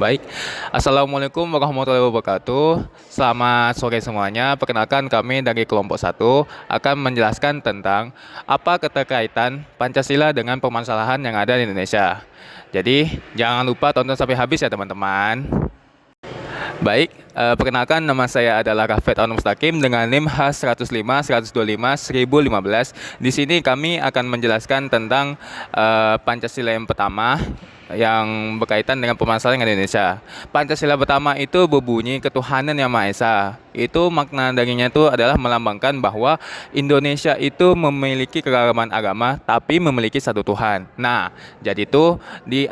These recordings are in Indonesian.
Baik, Assalamualaikum warahmatullahi wabarakatuh. Selamat sore semuanya. Perkenalkan kami dari kelompok satu akan menjelaskan tentang apa keterkaitan Pancasila dengan permasalahan yang ada di Indonesia. Jadi, jangan lupa tonton sampai habis ya teman-teman. Baik, perkenalkan nama saya adalah Rafet Anum Mustaqim dengan NIM H105 125 1015. Di sini kami akan menjelaskan tentang Pancasila yang pertama yang berkaitan dengan permasalahan Indonesia. Pancasila pertama itu berbunyi ketuhanan yang Maha Esa. Itu makna darinya itu adalah melambangkan bahwa Indonesia itu memiliki keragaman agama tapi memiliki satu Tuhan. Nah, jadi itu di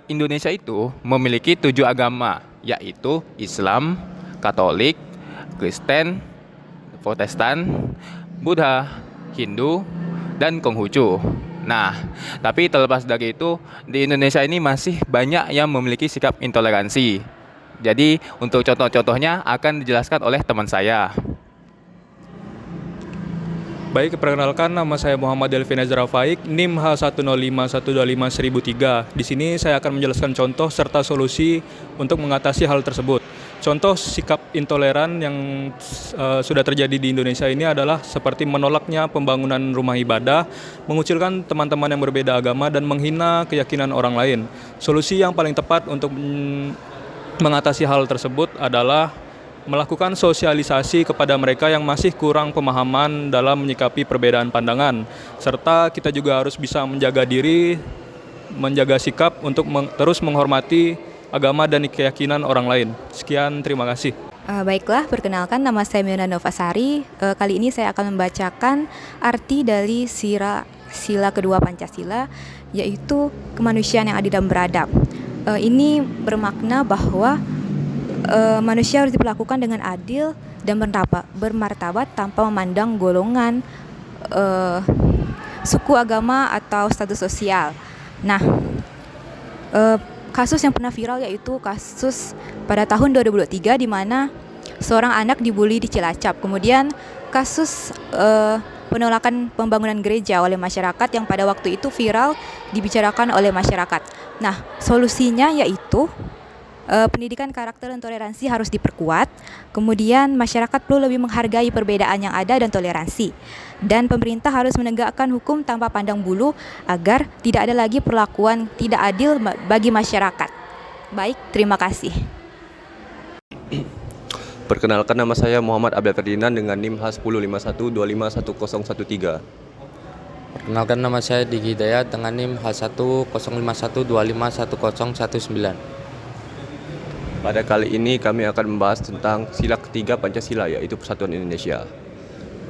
Indonesia itu memiliki 7 agama, yaitu Islam, Katolik, Kristen, Protestan, Buddha, Hindu, dan Konghucu. Nah, tapi terlepas dari itu, di Indonesia ini masih banyak yang memiliki sikap intoleransi. Jadi, untuk contoh-contohnya akan dijelaskan oleh teman saya. Baik, perkenalkan nama saya Muhammad Delvin Ezra Faik, NIM H105 125 1003. Di sini saya akan menjelaskan contoh serta solusi untuk mengatasi hal tersebut. Contoh sikap intoleran yang sudah terjadi di Indonesia ini adalah seperti menolaknya pembangunan rumah ibadah, mengucilkan teman-teman yang berbeda agama, dan menghina keyakinan orang lain. Solusi yang paling tepat untuk mengatasi hal tersebut adalah melakukan sosialisasi kepada mereka yang masih kurang pemahaman dalam menyikapi perbedaan pandangan, serta kita juga harus bisa menjaga diri, menjaga sikap untuk terus menghormati agama dan keyakinan orang lain. Sekian, terima kasih. Baiklah, perkenalkan nama saya Miona Novasari. Kali ini saya akan membacakan arti dari sila kedua Pancasila, yaitu kemanusiaan yang adil dan beradab. Ini bermakna bahwa manusia harus diperlakukan dengan adil dan bermartabat tanpa memandang golongan, suku, agama, atau status sosial. Nah, kasus yang pernah viral yaitu kasus pada tahun 2023 di mana seorang anak dibully di Cilacap. Kemudian kasus penolakan pembangunan gereja oleh masyarakat yang pada waktu itu viral dibicarakan oleh masyarakat. Nah, solusinya yaitu pendidikan karakter dan toleransi harus diperkuat. Kemudian masyarakat perlu lebih menghargai perbedaan yang ada dan toleransi. Dan pemerintah harus menegakkan hukum tanpa pandang bulu agar tidak ada lagi perlakuan tidak adil bagi masyarakat. Baik, terima kasih. Perkenalkan, nama saya Muhammad Abdul Ferdinand dengan NIM H1051251013. Perkenalkan, nama saya Diki Hidayat dengan NIM H1051251019. Pada kali ini kami akan membahas tentang sila ketiga Pancasila, yaitu Persatuan Indonesia.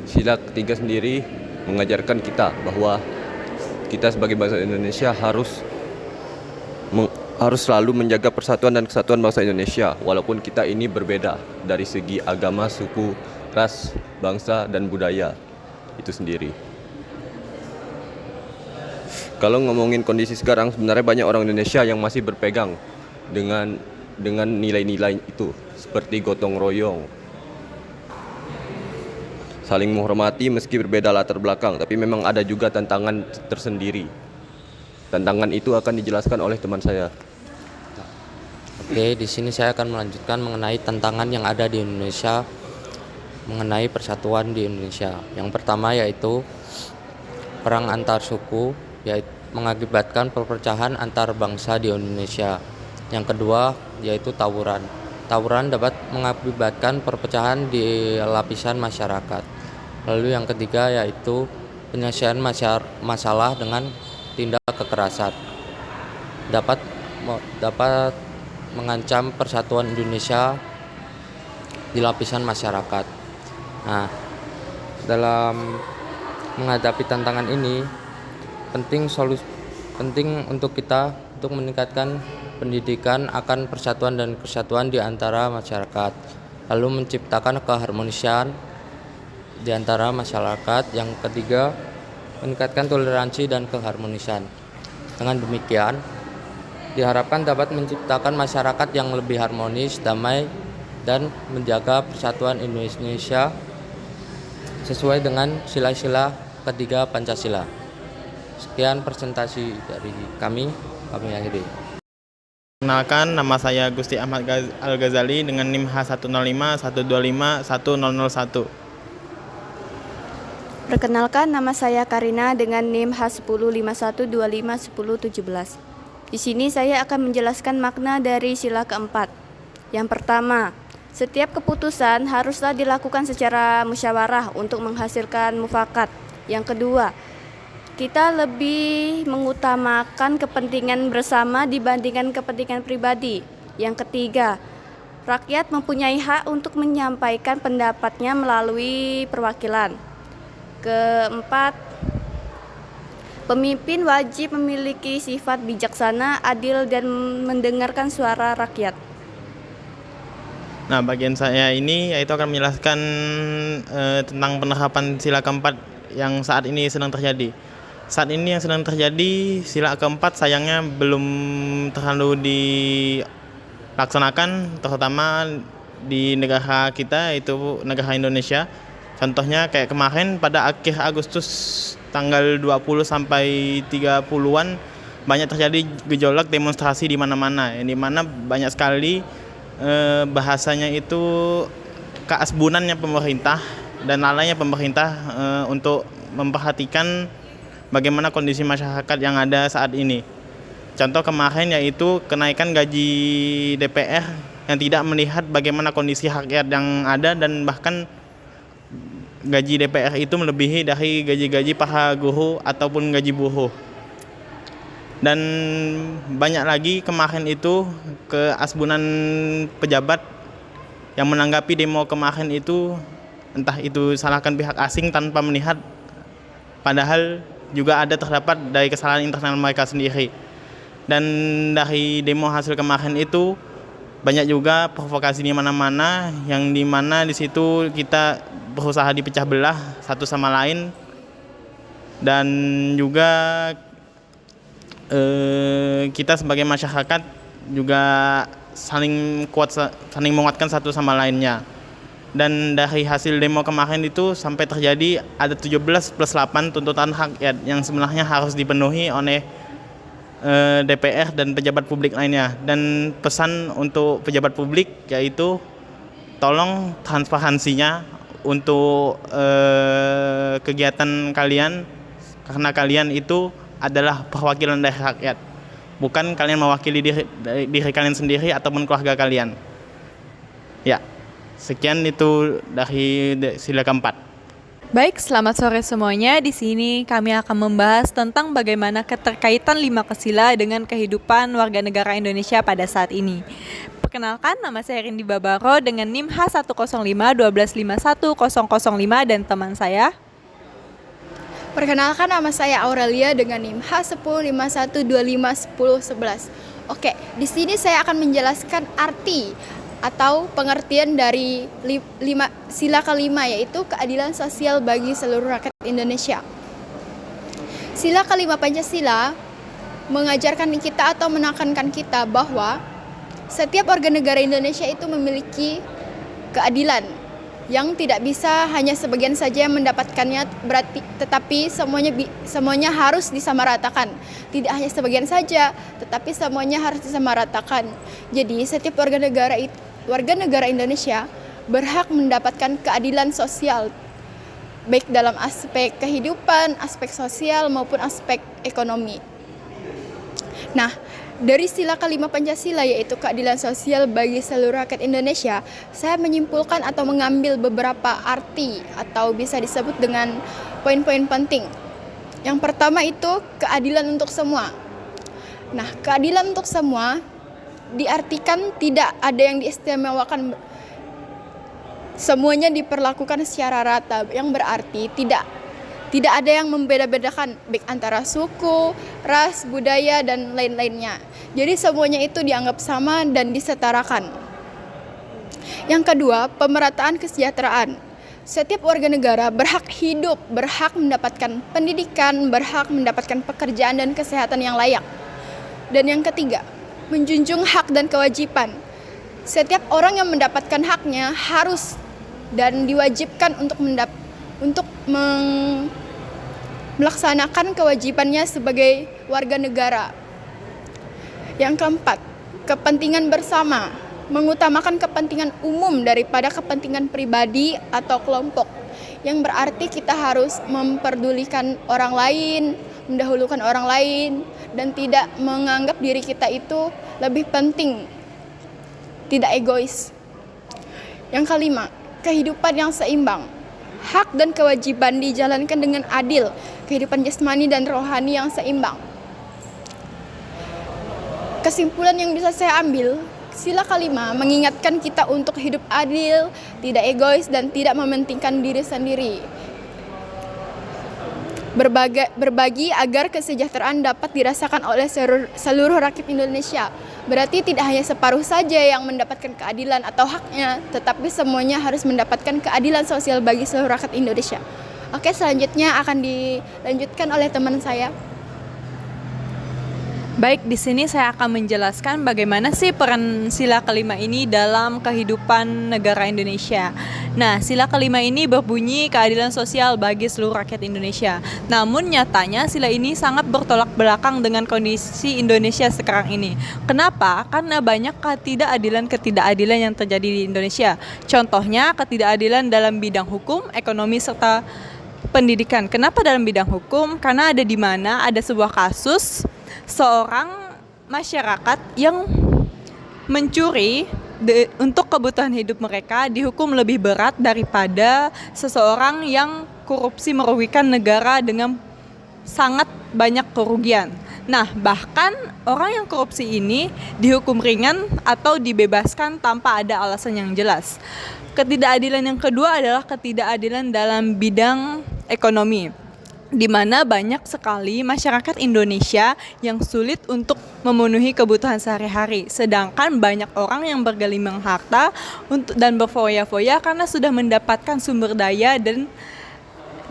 Sila ketiga sendiri mengajarkan kita bahwa kita sebagai bangsa Indonesia harus selalu menjaga persatuan dan kesatuan bangsa Indonesia, walaupun kita ini berbeda dari segi agama, suku, ras, bangsa, dan budaya itu sendiri. Kalau ngomongin kondisi sekarang, sebenarnya banyak orang Indonesia yang masih berpegang dengan nilai-nilai itu, seperti gotong royong, saling menghormati meski berbeda latar belakang. Tapi memang ada juga tantangan tersendiri. Tantangan itu akan dijelaskan oleh teman saya. Oke, di sini saya akan melanjutkan mengenai tantangan yang ada di Indonesia mengenai persatuan di Indonesia. Yang pertama yaitu perang antar suku, yaitu mengakibatkan perpecahan antar bangsa di Indonesia. Yang kedua yaitu tawuran. Tawuran dapat mengakibatkan perpecahan di lapisan masyarakat. Lalu yang ketiga yaitu penyelesaian masalah dengan tindak kekerasan. Dapat mengancam persatuan Indonesia di lapisan masyarakat. Nah, dalam menghadapi tantangan ini penting untuk kita untuk meningkatkan pendidikan akan persatuan dan kesatuan di antara masyarakat, lalu menciptakan keharmonisan di antara masyarakat. Yang ketiga, meningkatkan toleransi dan keharmonisan. Dengan demikian, diharapkan dapat menciptakan masyarakat yang lebih harmonis, damai, dan menjaga persatuan Indonesia sesuai dengan sila-sila ketiga Pancasila. Sekian presentasi dari kami akhiri. Perkenalkan, nama saya Gusti Ahmad Al-Ghazali dengan NIM H105-125-1001. Perkenalkan, nama saya Karina dengan NIM H1051251017. Di sini saya akan menjelaskan makna dari sila keempat. Yang pertama, setiap keputusan haruslah dilakukan secara musyawarah untuk menghasilkan mufakat. Yang kedua, kita lebih mengutamakan kepentingan bersama dibandingkan kepentingan pribadi. Yang ketiga, rakyat mempunyai hak untuk menyampaikan pendapatnya melalui perwakilan. Keempat, pemimpin wajib memiliki sifat bijaksana, adil, dan mendengarkan suara rakyat. Nah, bagian saya ini yaitu akan menjelaskan tentang penerapan sila keempat yang saat ini sedang terjadi. Saat ini yang sedang terjadi, sila keempat sayangnya belum terlalu dilaksanakan, terutama di negara kita, yaitu negara Indonesia. Contohnya kayak kemarin pada akhir Agustus tanggal 20 sampai 30-an banyak terjadi gejolak demonstrasi di mana-mana, di mana banyak sekali bahasanya itu keasbunannya pemerintah dan lalainya pemerintah untuk memperhatikan bagaimana kondisi masyarakat yang ada saat ini. Contoh kemarin yaitu kenaikan gaji DPR yang tidak melihat bagaimana kondisi rakyat yang ada, dan bahkan gaji DPR itu melebihi dari gaji-gaji para guru ataupun gaji buruh. Dan banyak lagi kemarin itu keasbunan pejabat yang menanggapi demo kemarin itu, entah itu salahkan pihak asing tanpa melihat, padahal juga ada terdapat dari kesalahan internal mereka sendiri. Dan dari demo hasil kemarin itu banyak juga provokasi di mana-mana, yang di mana di situ kita berusaha dipecah belah satu sama lain, dan juga kita sebagai masyarakat juga saling menguatkan satu sama lainnya. Dan dari hasil demo kemarin itu sampai terjadi ada 17+8 tuntutan rakyat yang sebenarnya harus dipenuhi oleh DPR dan pejabat publik lainnya. Dan pesan untuk pejabat publik yaitu tolong transparansinya untuk kegiatan kalian, karena kalian itu adalah perwakilan dari rakyat, bukan kalian mewakili diri kalian sendiri ataupun keluarga kalian. Ya. Sekian itu dari sila keempat. Baik, selamat sore semuanya. Di sini kami akan membahas tentang bagaimana keterkaitan 5 kesila dengan kehidupan warga negara Indonesia pada saat ini. Perkenalkan, nama saya Rindi Babaro dengan NIM H105-1251005 dan teman saya. Perkenalkan, nama saya Aurelia dengan NIM H1051251011. Oke, di sini saya akan menjelaskan arti atau pengertian dari sila kelima, yaitu keadilan sosial bagi seluruh rakyat Indonesia. Sila kelima Pancasila mengajarkan kita atau menekankan kita bahwa setiap warga negara Indonesia itu memiliki keadilan yang tidak bisa hanya sebagian saja yang mendapatkannya, tetapi semuanya harus disamaratakan. Tidak hanya sebagian saja, tetapi semuanya harus disamaratakan. Jadi setiap warga negara Indonesia berhak mendapatkan keadilan sosial, baik dalam aspek kehidupan, aspek sosial maupun aspek ekonomi. Nah, dari sila kelima Pancasila, yaitu keadilan sosial bagi seluruh rakyat Indonesia, saya menyimpulkan atau mengambil beberapa arti atau bisa disebut dengan poin-poin penting. Yang pertama itu keadilan untuk semua. Nah, keadilan untuk semua diartikan tidak ada yang diistimewakan, semuanya diperlakukan secara rata, yang berarti tidak ada yang membeda-bedakan baik antara suku, ras, budaya, dan lain-lainnya. Jadi semuanya itu dianggap sama dan disetarakan. Yang kedua, pemerataan kesejahteraan. Setiap warga negara berhak hidup, berhak mendapatkan pendidikan, berhak mendapatkan pekerjaan dan kesehatan yang layak. Dan yang ketiga, menjunjung hak dan kewajiban. Setiap orang yang mendapatkan haknya harus dan diwajibkan untuk melaksanakan kewajibannya sebagai warga negara. Yang keempat, kepentingan bersama, mengutamakan kepentingan umum daripada kepentingan pribadi atau kelompok. Yang berarti kita harus memperdulikan orang lain, mendahulukan orang lain, dan tidak menganggap diri kita itu lebih penting, tidak egois. Yang kelima, kehidupan yang seimbang. Hak dan kewajiban dijalankan dengan adil, kehidupan jasmani dan rohani yang seimbang. Kesimpulan yang bisa saya ambil, sila kelima mengingatkan kita untuk hidup adil, tidak egois, dan tidak mementingkan diri sendiri. Berbagi agar kesejahteraan dapat dirasakan oleh seluruh rakyat Indonesia. Berarti tidak hanya separuh saja yang mendapatkan keadilan atau haknya, tetapi semuanya harus mendapatkan keadilan sosial bagi seluruh rakyat Indonesia. Oke, selanjutnya akan dilanjutkan oleh teman saya. Baik, di sini saya akan menjelaskan bagaimana sih peran sila kelima ini dalam kehidupan negara Indonesia. Nah, sila kelima ini berbunyi keadilan sosial bagi seluruh rakyat Indonesia. Namun nyatanya sila ini sangat bertolak belakang dengan kondisi Indonesia sekarang ini. Kenapa? Karena banyak ketidakadilan yang terjadi di Indonesia. Contohnya ketidakadilan dalam bidang hukum, ekonomi, serta pendidikan. Kenapa dalam bidang hukum? Karena ada di mana ada sebuah kasus seorang masyarakat yang mencuri untuk kebutuhan hidup mereka dihukum lebih berat daripada seseorang yang korupsi merugikan negara dengan sangat banyak kerugian. Nah, bahkan orang yang korupsi ini dihukum ringan atau dibebaskan tanpa ada alasan yang jelas. Ketidakadilan yang kedua adalah ketidakadilan dalam bidang ekonomi, di mana banyak sekali masyarakat Indonesia yang sulit untuk memenuhi kebutuhan sehari-hari. Sedangkan banyak orang yang bergelimang harta dan berfoya-foya karena sudah mendapatkan sumber daya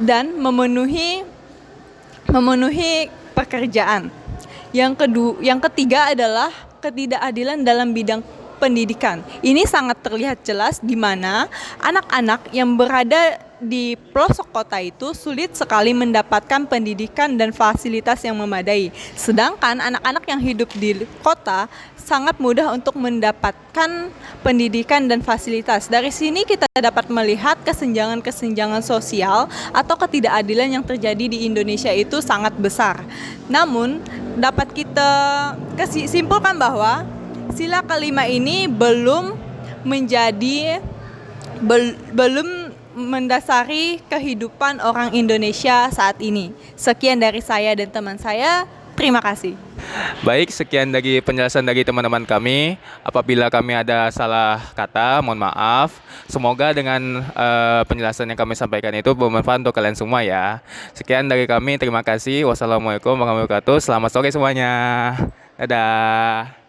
dan memenuhi pekerjaan. Yang ketiga adalah ketidakadilan dalam bidang pendidikan. Ini sangat terlihat jelas di mana anak-anak yang berada di pelosok kota itu sulit sekali mendapatkan pendidikan dan fasilitas yang memadai. Sedangkan anak-anak yang hidup di kota sangat mudah untuk mendapatkan pendidikan dan fasilitas. Dari sini kita dapat melihat kesenjangan-kesenjangan sosial atau ketidakadilan yang terjadi di Indonesia itu sangat besar. Namun dapat kita simpulkan bahwa sila kelima ini belum mendasari kehidupan orang Indonesia saat ini. Sekian dari saya dan teman saya. Terima kasih. Baik, sekian dari penjelasan dari teman-teman kami. Apabila kami ada salah kata, mohon maaf. Semoga dengan penjelasan yang kami sampaikan itu bermanfaat untuk kalian semua ya. Sekian dari kami, terima kasih. Wassalamualaikum warahmatullahi wabarakatuh. Selamat sore semuanya. Dadah.